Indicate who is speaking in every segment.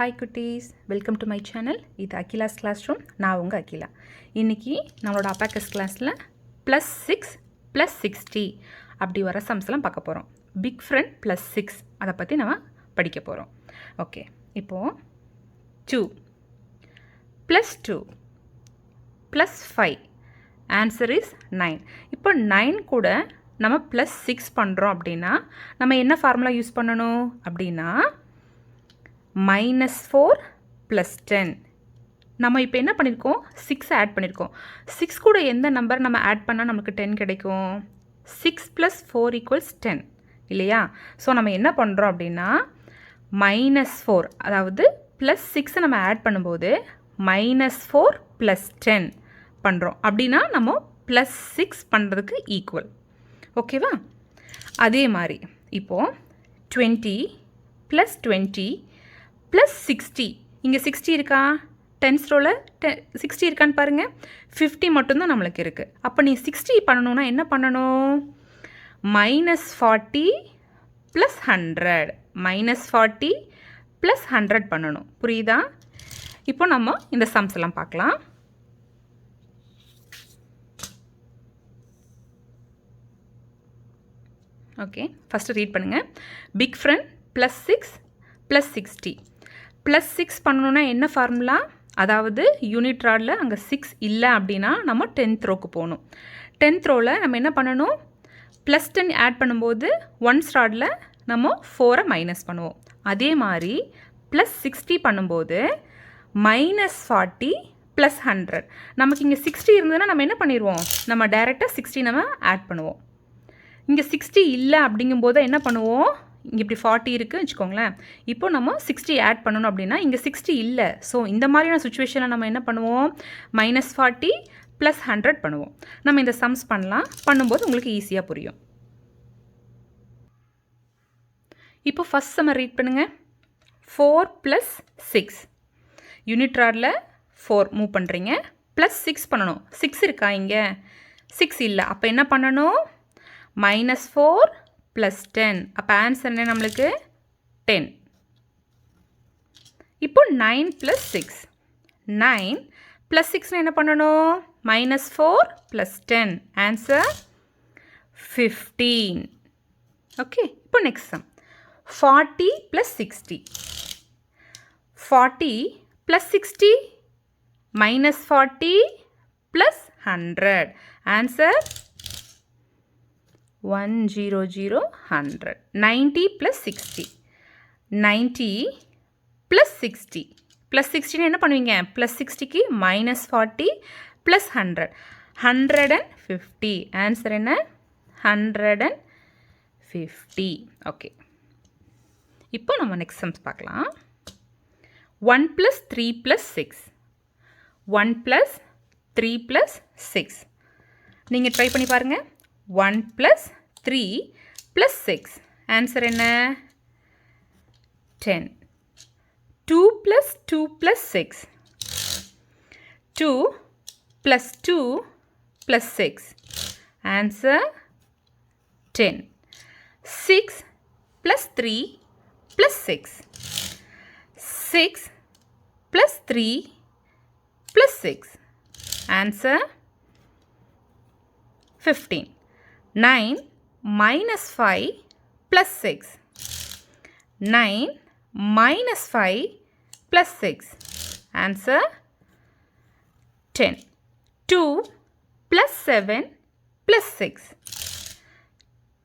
Speaker 1: Hi குட்டீஸ், welcome to my channel. இது Akila's class room. நான் உங்கள் அகிலா. இன்றைக்கி நம்மளோட அபாக்கஸ் கிளாஸில் +6 +60 அப்படி வர சம்ஸ்லாம் பார்க்க போகிறோம். பிக் ஃப்ரெண்ட் +6 அதை பற்றி நம்ம படிக்க போகிறோம். ஓகே, இப்போது 2 +2 +5 ஆன்சர் இஸ் 9. இப்போ 9 கூட நம்ம +6 பண்ணுறோம் அப்படின்னா நம்ம என்ன ஃபார்முலா யூஸ் பண்ணணும் அப்படின்னா -4 +10. நம்ம இப்போ என்ன பண்ணியிருக்கோம், 6 ஆட் பண்ணியிருக்கோம். 6 கூட எந்த நம்பர் நம்ம ஆட் பண்ணால் நமக்கு 10 கிடைக்கும்? 6 + 4 = 10 இல்லையா? ஸோ நம்ம என்ன பண்ணுறோம் அப்படின்னா -4, அதாவது +6 நம்ம ஆட் பண்ணும்போது -4 +10 பண்ணுறோம். அப்படின்னா நம்ம +6 பண்ணுறதுக்கு ஈக்குவல். ஓகேவா? அதே மாதிரி இப்போது 20 +20 +60. இங்கே 60 இருக்கா? 10th ரோவில் 60 இருக்கான்னு பாருங்கள். 50 மட்டும்தான் நம்மளுக்கு இருக்குது. அப்போ நீ 60 பண்ணணுன்னா என்ன பண்ணணும்? -40 + 100 -40 + 100 பண்ணணும். புரியுதா? இப்போ நம்ம இந்த சம்ஸ் எல்லாம் பார்க்கலாம். ஓகே, ஃபஸ்ட்டு ரீட் பண்ணுங்கள். Big friend +6 +60. +6 பண்ணணுன்னா என்ன ஃபார்முலா? அதாவது யூனிட் ராடில் அங்கே 6 இல்லை அப்படின்னா நம்ம 10th ரோக்கு போகணும். 10th ரோவில் நம்ம என்ன பண்ணணும்? +10 ஆட் பண்ணும்போது 1st ராடில் நம்ம 4 மைனஸ் பண்ணுவோம். அதே மாதிரி +60 பண்ணும்போது -40 + 100. நமக்கு இங்கே 60 இருந்ததுன்னா நம்ம என்ன பண்ணிடுவோம்? நம்ம டைரெக்டாக 60 நம்ம ஆட் பண்ணுவோம். இங்கே 60 இல்லை அப்படிங்கும்போது என்ன பண்ணுவோம்? இங்கே இப்படி 40 இருக்குன்னு வச்சுக்கோங்களேன். இப்போ நம்ம 60 ஆட் பண்ணணும் அப்படின்னா இங்கே 60 இல்லை. ஸோ இந்த மாதிரியான சுச்சுவேஷனில் நம்ம என்ன பண்ணுவோம்? -40 + 100 பண்ணுவோம். நம்ம இந்த சம்ஸ் பண்ணலாம். பண்ணும்போது உங்களுக்கு ஈஸியாக புரியும். இப்போ ஃபஸ்ட் சம்மர் ரீட் பண்ணுங்கள். 4 + 6. யூனிட் ராடில் 4 மூவ் பண்ணுறீங்க. +6 பண்ணணும். 6 இருக்கா இங்கே? 6 இல்லை. அப்போ என்ன பண்ணணும்? -4 + 10. அப்போ ஆன்சர் என்ன நம்மளுக்கு? 10. இப்போ 9 + 6. 9 + 6 என்ன பண்ணணும்? -4 + 10. ஆன்சர் 15. ஓகே, இப்போ நெக்ஸ்ட் சம். 40 + 60. 40 + 60 -40 + 100. ஆன்சர் 100 100. 90 + 60. 90 + 60. +60 என்ன பண்ணுவீங்க? +60க்கு -40 + 100. 150. ஆன்சர் என்ன? 150. ஓகே, இப்போ நம்ம நெக்ஸ்ட் சம்ஸ் பார்க்கலாம். 1 + 3 + 6. 1 + 3 + 6. நீங்கள் ட்ரை பண்ணி பாருங்கள். 1 + 3 + 6. ஆன்சர் என்ன? 10. 2 + 2 + 6. 2 + 2 + 6. Answer 10. 6 + 3 + 6. 6 + 3 + 6. Answer 15. 9 - 5 + 6. 9 - 5 + 6. Answer 10. 2 + 7 + 6.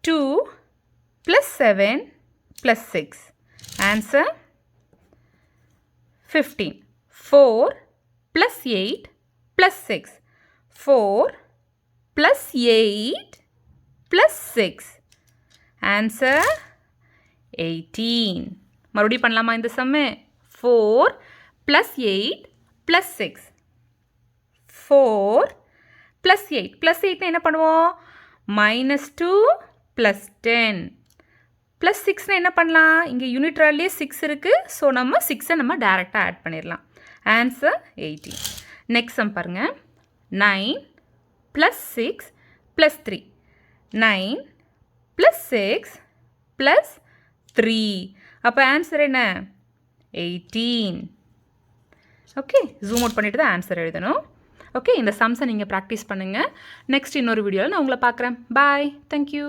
Speaker 1: 2 + 7 + 6. Answer 15. 4 + 8 + 6. 4 + 8 + 6. Answer 18. மறுபடியும் பண்ணலாமா இந்த சம்மு? 4 + 8 + 6. 4 + 8 + 8 என்ன பண்ணுவோம்? -2 + 10 + 6 என்ன பண்ணலாம்? இங்கே யூனிட் ராட்லேயே 6 இருக்குது. ஸோ நம்ம 6 நம்ம டைரெக்டாக ஆட் பண்ணிடலாம். ஆன்சர் 18. நெக்ஸ்ட் சம் பாருங்கள். 9 + 6 + 3. 9 + 6 + 3. அப்போ ஆன்சர் என்ன? 18. ஓகே, ஜூம் அவுட் பண்ணிவிட்டு தான் ஆன்சர் எழுதணும். ஓகே, இந்த சம்ஸை நீங்கள் ப்ராக்டிஸ் பண்ணுங்கள். நெக்ஸ்ட் இன்னொரு வீடியோவில் நான் உங்களை பார்க்குறேன். பாய். தேங்க்யூ.